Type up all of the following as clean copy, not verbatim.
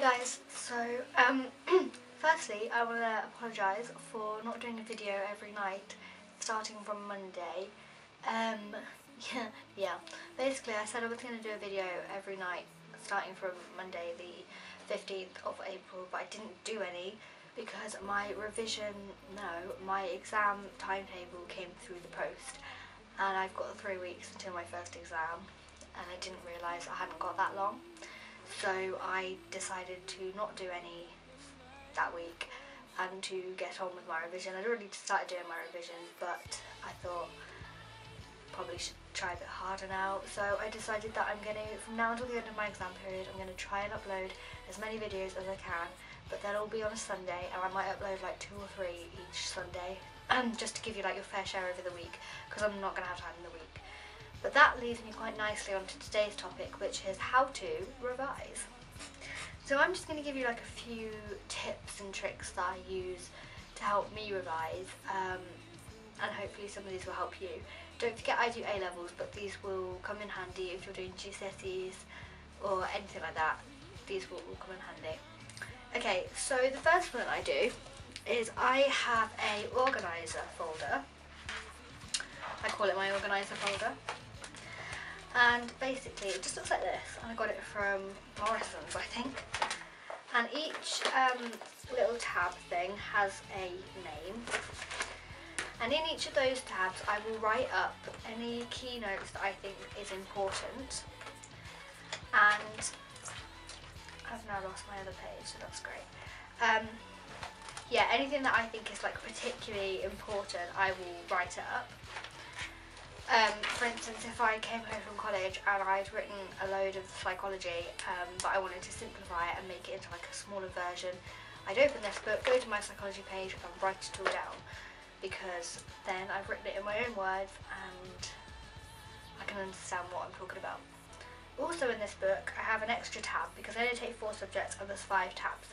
guys, so firstly I want to apologise for not doing a video every night starting from Monday. Yeah, basically I said I was going to do a video every night starting from Monday the 15th of April, but I didn't do any because my exam timetable came through the post and I've got 3 weeks until my first exam and I didn't realise I hadn't got that long. So I decided to not do any that week and to get on with my revision. I'd already started doing my revision, but I thought probably should try a bit harder now. So I decided that I'm going to, from now until the end of my exam period, I'm going to try and upload as many videos as I can, but they'll all be on a Sunday, and I might upload like 2 or 3 each Sunday, just to give you like your fair share over the week, because I'm not going to have time in the week. But that leads me quite nicely onto today's topic, which is how to revise. So I'm just going to give you like a few tips and tricks that I use to help me revise, and hopefully some of these will help you. Don't forget I do A-levels, but these will come in handy if you're doing GCSEs or anything like that. These will all come in handy. Okay, so the first one that I do is I have a organiser folder. I call it my organiser folder. And basically it just looks like this, and I got it from Morrison's, I think. And each little tab thing has a name, and in each of those tabs I will write up any keynotes that I think is important. And I've now lost my other page, so that's great. Yeah, anything that I think is like particularly important, I will write it up. For instance, if I came home from college and I'd written a load of psychology, but I wanted to simplify it and make it into like a smaller version, I'd open this book, go to my psychology page and write it all down, because then I've written it in my own words and I can understand what I'm talking about. Also in this book I have an extra tab because I only take 4 subjects and there's 5 tabs.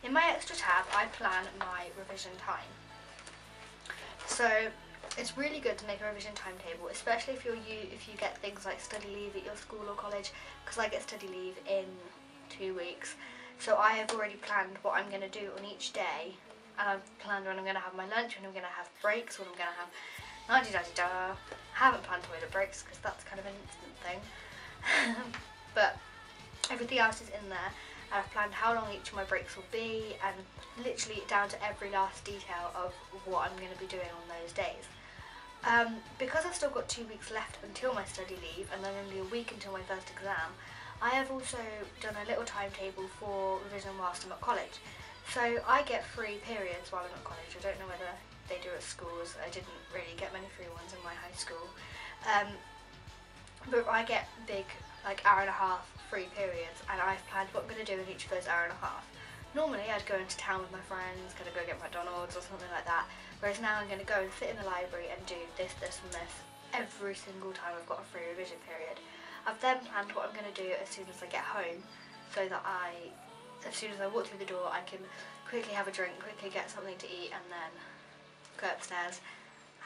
In my extra tab I plan my revision time. So it's really good to make a revision timetable, especially if you get things like study leave at your school or college, because I get study leave in 2 weeks. So I have already planned what I'm going to do on each day, and I've planned when I'm going to have my lunch, when I'm going to have breaks, when I'm going to have I haven't planned to the breaks because that's kind of an instant thing. But everything else is in there, and I've planned how long each of my breaks will be, and literally down to every last detail of what I'm going to be doing on those days. Because I've still got 2 weeks left until my study leave and then only a week until my first exam, I have also done a little timetable for revision whilst I'm at college. So I get free periods while I'm at college. I don't know whether they do at schools. I didn't really get many free ones in my high school. But I get big, like hour-and-a-half free periods, and I've planned what I'm going to do in each of those hour-and-a-half. Normally I'd go into town with my friends, kind of go get McDonald's or something like that, whereas now I'm going to go and sit in the library and do this, this and this every single time I've got a free revision period. I've then planned what I'm going to do as soon as I get home, so that as soon as I walk through the door I can quickly have a drink, quickly get something to eat, and then go upstairs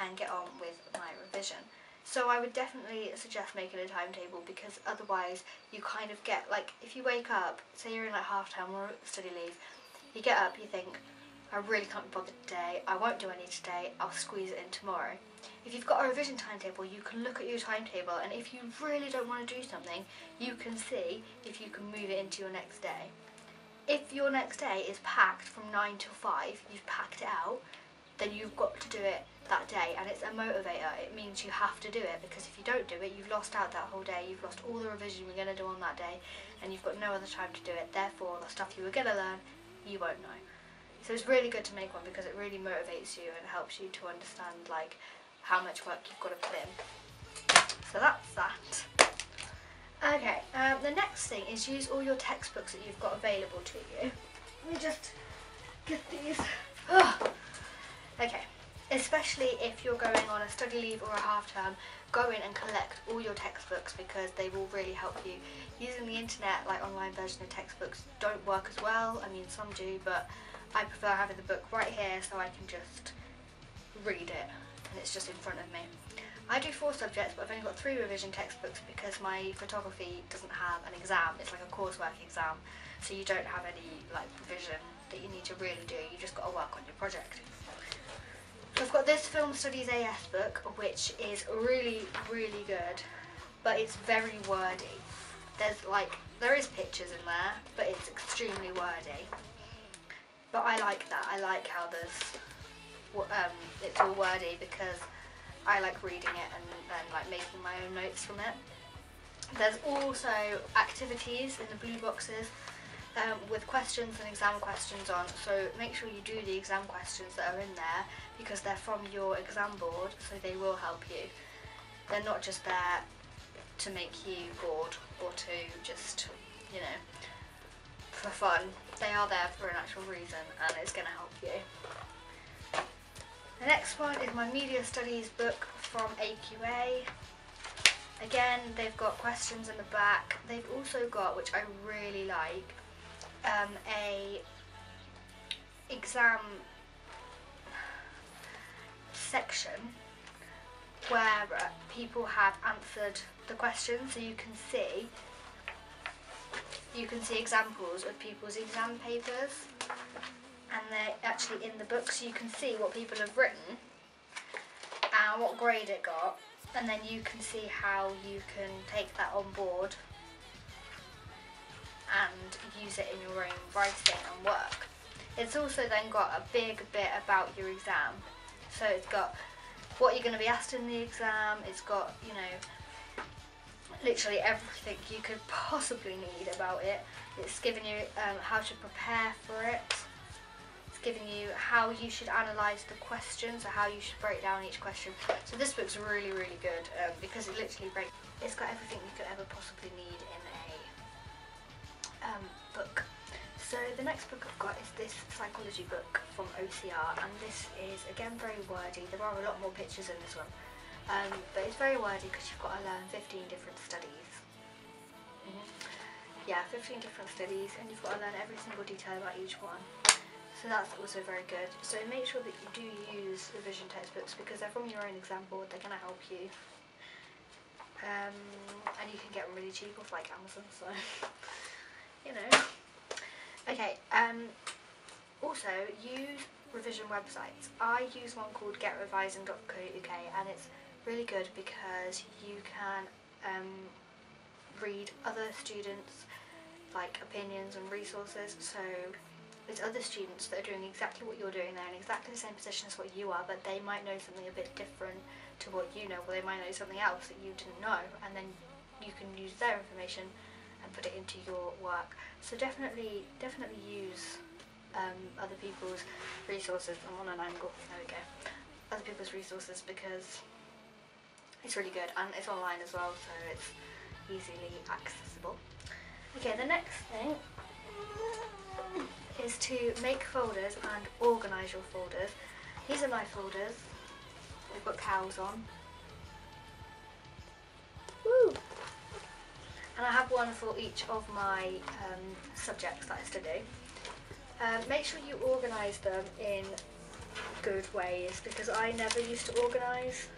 and get on with my revision. So I would definitely suggest making a timetable, because otherwise you kind of get, like, if you wake up, say you're in like half term or study leave, you get up, you think, I really can't be bothered today, I won't do any today, I'll squeeze it in tomorrow. If you've got a revision timetable, you can look at your timetable, and if you really don't want to do something, you can see if you can move it into your next day. If your next day is packed from 9 till 5, you've packed it out, then you've got to do it that day, and it's a motivator. It means you have to do it, because if you don't do it, you've lost out that whole day, you've lost all the revision you're going to do on that day, and you've got no other time to do it. Therefore, the stuff you were going to learn, you won't know. So it's really good to make one, because it really motivates you and helps you to understand like how much work you've got to put in. So that's that. Okay, the next thing is use all your textbooks that you've got available to you. Let me just get these. Okay, especially if you're going on a study leave or a half term, go in and collect all your textbooks, because they will really help you. Using the internet, like online version of textbooks, don't work as well. I mean, some do, but I prefer having the book right here so I can just read it and it's just in front of me. I do 4 subjects, but I've only got 3 revision textbooks because my photography doesn't have an exam. It's like a coursework exam, so you don't have any like revision that you need to really do. You just got to work on your project. So I've got this Film Studies AS book, which is really, really good, but it's very wordy. There is pictures in there, but it's extremely wordy. But I like that. I like how it's all wordy because I like reading it and then like making my own notes from it. There's also activities in the blue boxes with questions and exam questions on, so make sure you do the exam questions that are in there because they're from your exam board, so they will help you. They're not just there to make you bored or to just, you know, for fun. They are there for an actual reason and it's going to help you. The next one is my Media Studies book from AQA. Again, they've got questions in the back. They've also got, which I really like, a exam section where people have answered the questions, so you can see examples of people's exam papers, and they're actually in the book, so you can see what people have written and what grade it got, and then you can see how you can take that on board and use it in your own writing and work. It's also then got a big bit about your exam, so it's got what you're going to be asked in the exam, it's got, you know, literally everything you could possibly need about it. It's giving you how to prepare for it. It's giving you how you should analyse the questions, or how you should break down each question. So this book's really, really good because it literally it's got everything you could ever possibly need in a book. So the next book I've got is this psychology book from OCR, and this is again very wordy. There are a lot more pictures in this one. But it's very wordy because you've got to learn 15 different studies. Yeah, 15 different studies, and you've got to learn every single detail about each one. So that's also very good. So make sure that you do use revision textbooks because they're from your own exam board, they're going to help you. And you can get them really cheap off like Amazon, so, you know. Okay, also use revision websites. I use one called getrevising.co.uk, and it's really good because you can read other students' like opinions and resources. So there's other students that are doing exactly what you're doing. They're in exactly the same position as what you are, but they might know something a bit different to what you know, or they might know something else that you didn't know, and then you can use their information and put it into your work. So definitely use other people's resources. I'm on an angle, there we go. Other people's resources because it's really good, and it's online as well, so it's easily accessible. Okay, the next thing is to make folders and organise your folders. These are my folders. They've got cows on. Woo! And I have one for each of my subjects that I study. Make sure you organise them in good ways because I never used to organise,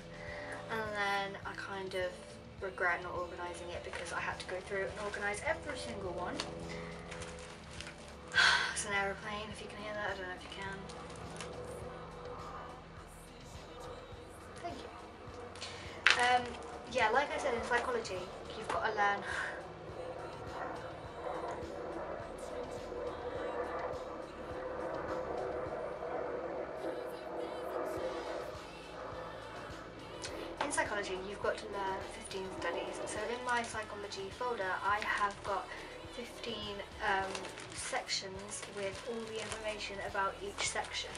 and then I kind of regret not organising it because I had to go through and organise every single one. It's an aeroplane, if you can hear that. I don't know if you can. Thank you. Yeah, like I said, in psychology, you've got to learn psychology, you've got to learn 15 studies. So in my psychology folder, I have got 15 sections with all the information about each section.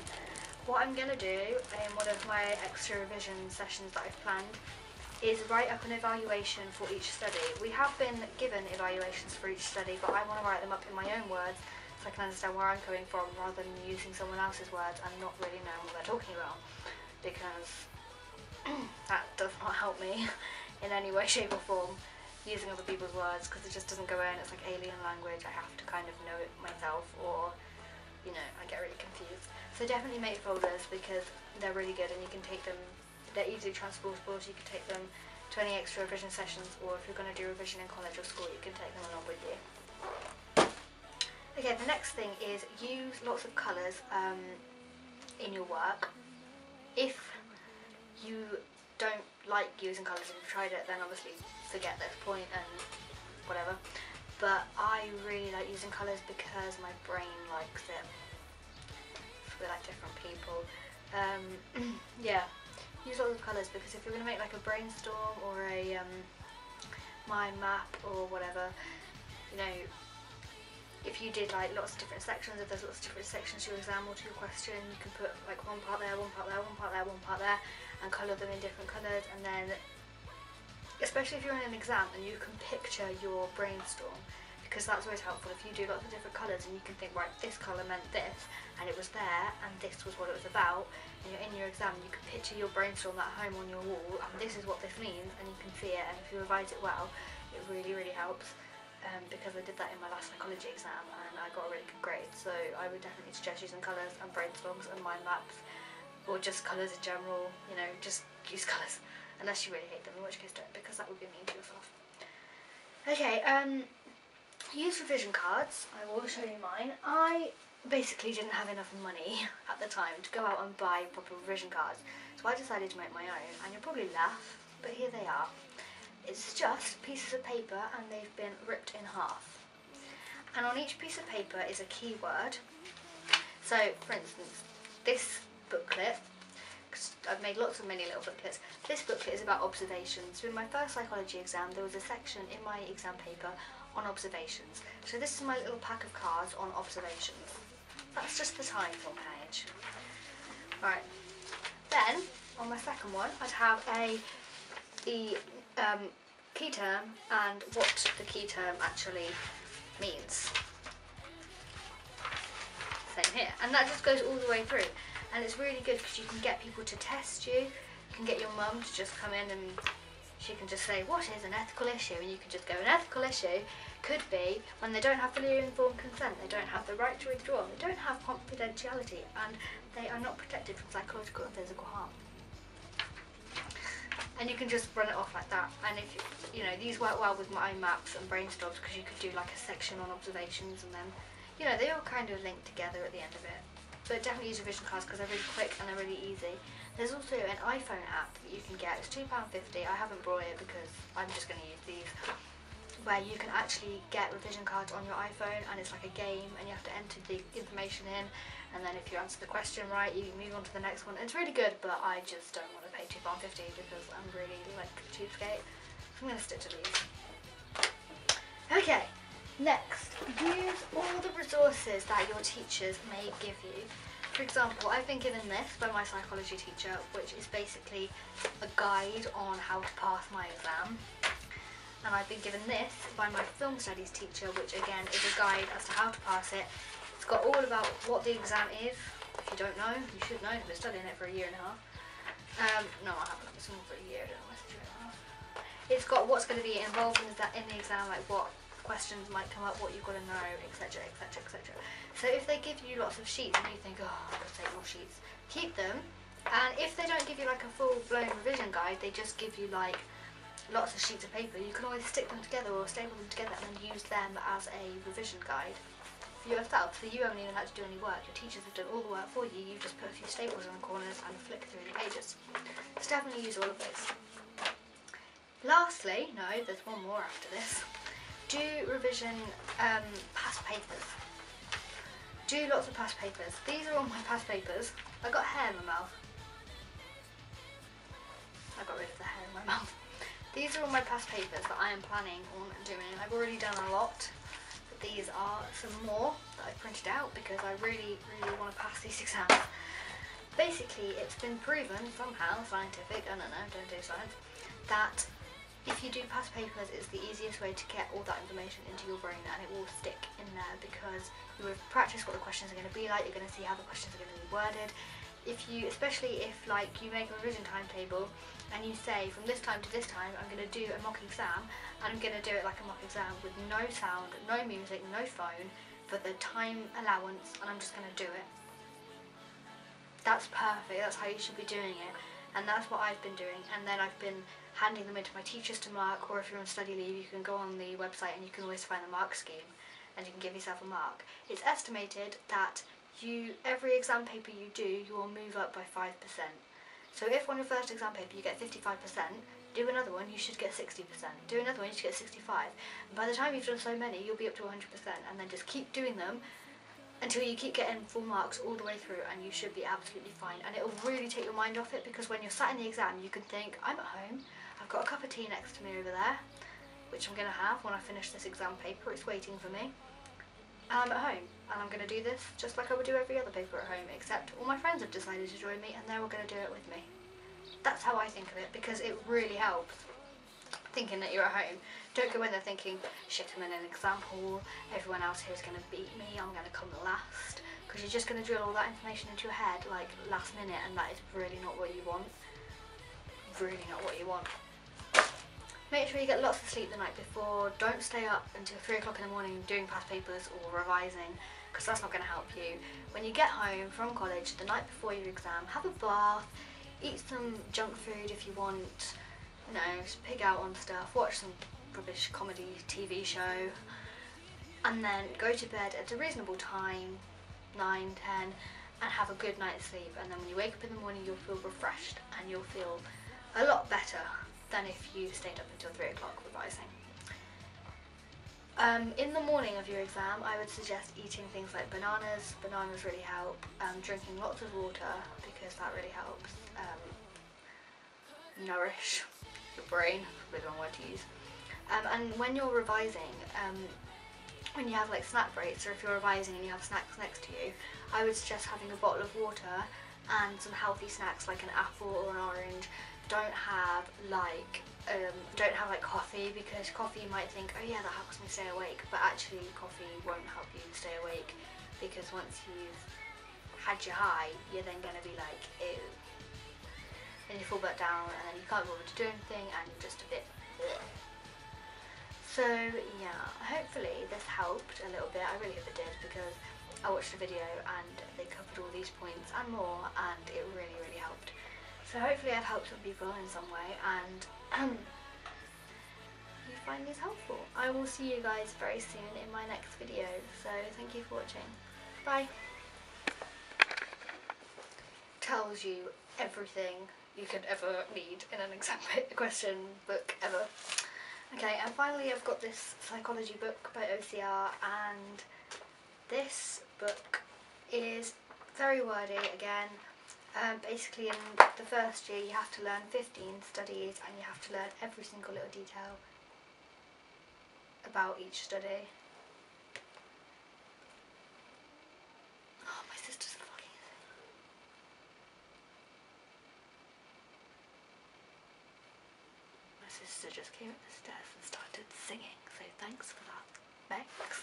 What I'm going to do in one of my extra revision sessions that I've planned is write up an evaluation for each study. We have been given evaluations for each study, but I want to write them up in my own words so I can understand where I'm coming from rather than using someone else's words and not really knowing what they're talking about, because that does not help me in any way, shape or form, using other people's words, because it just doesn't go in. It's like alien language. I have to kind of know it myself, or, you know, I get really confused. So definitely make folders because they're really good and you can take them they're easily transportable, so you can take them to any extra revision sessions, or if you're going to do revision in college or school, you can take them along with you. Okay, the next thing is use lots of colours in your work. If you don't like using colours and you've tried it, then obviously forget this point and whatever. But I really like using colours because my brain likes it. We're like different people. Yeah, use lots of colours, because if you're going to make like a brainstorm or a mind map or whatever, you know, if you did like lots of different sections, if there's lots of different sections to your exam or to your question, you can put like one part there, one part there, one part there, one part there, and colour them in different colours. And then, especially if you're in an exam and you can picture your brainstorm, because that's always helpful. If you do lots of different colours and you can think, right, this colour meant this, and it was there, and this was what it was about, and you're in your exam, you can picture your brainstorm at home on your wall, and this is what this means, and you can see it. And if you revise it well, it really, really helps. Because I did that in my last psychology exam and I got a really good grade, so I would definitely suggest using colours and brainstorms and mind maps, or just colours in general. You know, just use colours, unless you really hate them, in which case don't, because that would be mean to yourself. Okay, use revision cards. I will show you mine. I basically didn't have enough money at the time to go out and buy proper revision cards, so I decided to make my own, and you'll probably laugh, but here they are. It's just pieces of paper and they've been ripped in half. And on each piece of paper is a keyword. So, for instance, this booklet, because I've made lots of mini little booklets, this booklet is about observations. So in my first psychology exam, there was a section in my exam paper on observations. So this is my little pack of cards on observations. That's just the title page. Alright, then on my second one, I'd have the key term and what the key term actually means. Same here, and that just goes all the way through, and it's really good because you can get people to test you. You can get your mum to just come in and she can just say, what is an ethical issue? And you can just go, an ethical issue could be when they don't have fully informed consent, they don't have the right to withdraw, they don't have confidentiality, and they are not protected from psychological and physical harm. And you can just run it off like that. And if you know, these work well with my maps and brainstorms, because you could do like a section on observations, and then, you know, they all kind of link together at the end of it. But definitely use revision cards because they're really quick and they're really easy. There's also an iPhone app that you can get. It's £2.50. I haven't brought it because I'm just going to use these, where you can actually get revision cards on your iPhone, and it's like a game, and you have to enter the information in, and then if you answer the question right, you move on to the next one. It's really good, but I just don't want to pay £2.50 because I'm really like cheapskate. So I'm going to stick to these. Okay, next, use all the resources that your teachers may give you. For example, I've been given this by my psychology teacher, which is basically a guide on how to pass my exam. And I've been given this by my film studies teacher, which again is a guide as to how to pass it. It's got all about what the exam is. If you don't know, you should know. I've been studying it for a year and a half. No, I haven't. It's been for a year. I don't know, it's a year and a half. It's got what's going to be involved in the exam, like what questions might come up, what you've got to know, etc, etc, etc. So if they give you lots of sheets and you think, oh, I've got to take more sheets, keep them. And if they don't give you like a full-blown revision guide, they just give you like lots of sheets of paper, you can always stick them together or staple them together and then use them as a revision guide for yourself. So you haven't even had to do any work. Your teachers have done all the work for you. You just put a few staples in the corners and flick through the pages. So definitely use all of those. Lastly, no, there's one more after this. Do revision past papers. Do lots of past papers. These are all my past papers. I got hair in my mouth. I got rid of the hair in my mouth. These are all my past papers that I am planning on doing. I've already done a lot, but these are some more that I printed out because I really, really want to pass these exams. Basically, it's been proven somehow, scientific, I don't know, don't do science, that if you do past papers, it's the easiest way to get all that information into your brain, and it will stick in there because you will practice what the questions are going to be like. You're going to see how the questions are going to be worded. Especially if like you make a revision timetable and you say from this time to this time I'm going to do a mock exam, and I'm going to do it like a mock exam with no sound, no music, no phone for the time allowance, and I'm just going to do it. That's perfect. That's how you should be doing it. And that's what I've been doing, and then I've been handing them into my teachers to mark, or if you're on study leave you can go on the website and you can always find the mark scheme and you can give yourself a mark. It's estimated that every exam paper you do, you will move up by 5%. So if on your first exam paper you get 55%, do another one, you should get 60%. Do another one, you should get 65%. And by the time you've done so many, you'll be up to 100%, and then just keep doing them until you keep getting full marks all the way through, and you should be absolutely fine. And it'll really take your mind off it, because when you're sat in the exam, you can think, I'm at home, I've got a cup of tea next to me over there, which I'm going to have when I finish this exam paper, it's waiting for me. And I'm at home, and I'm going to do this just like I would do every other paper at home, except all my friends have decided to join me and they're all going to do it with me. That's how I think of it, because it really helps thinking that you're at home. Don't go in there thinking, shit, I'm in an exam hall, everyone else here is going to beat me, I'm going to come last, because you're just going to drill all that information into your head like last minute, and that is really not what you want. Really not what you want. Make sure you get lots of sleep the night before. Don't stay up until 3 o'clock in the morning doing past papers or revising, because that's not going to help you. When you get home from college the night before your exam, have a bath, eat some junk food if you want, you know, just pig out on stuff, watch some rubbish comedy TV show, and then go to bed at a reasonable time, 9, 10, and have a good night's sleep. And then when you wake up in the morning, you'll feel refreshed and you'll feel a lot better than if you stayed up until 3 o'clock revising. In the morning of your exam, I would suggest eating things like bananas. Bananas really help. Drinking lots of water, because that really helps nourish your brain. Really wrong word to use. And when you're revising, when you have like snack breaks, or if you're revising and you have snacks next to you, I would suggest having a bottle of water and some healthy snacks like an apple or an orange. Don't have like coffee, because coffee you might think, oh yeah, that helps me stay awake, but actually coffee won't help you stay awake, because once you've had your high, you're then going to be like, ew, and you fall back down, and then you can't bother to do anything, and you're just a bit bleh. So yeah, hopefully this helped a little bit. I really hope it did, because I watched a video and they covered all these points and more, and it really, really helped. So hopefully I've helped some people in some way, and you find these helpful. I will see you guys very soon in my next video, so thank you for watching. Bye. Tells you everything you could ever need in an exam question book ever. Okay, and finally I've got this psychology book by OCR, and this book is very wordy again. Basically in the first year you have to learn 15 studies, and you have to learn every single little detail about each study. Oh, my sister's fucking My sister just came up the stairs and started singing, so thanks for that. Thanks.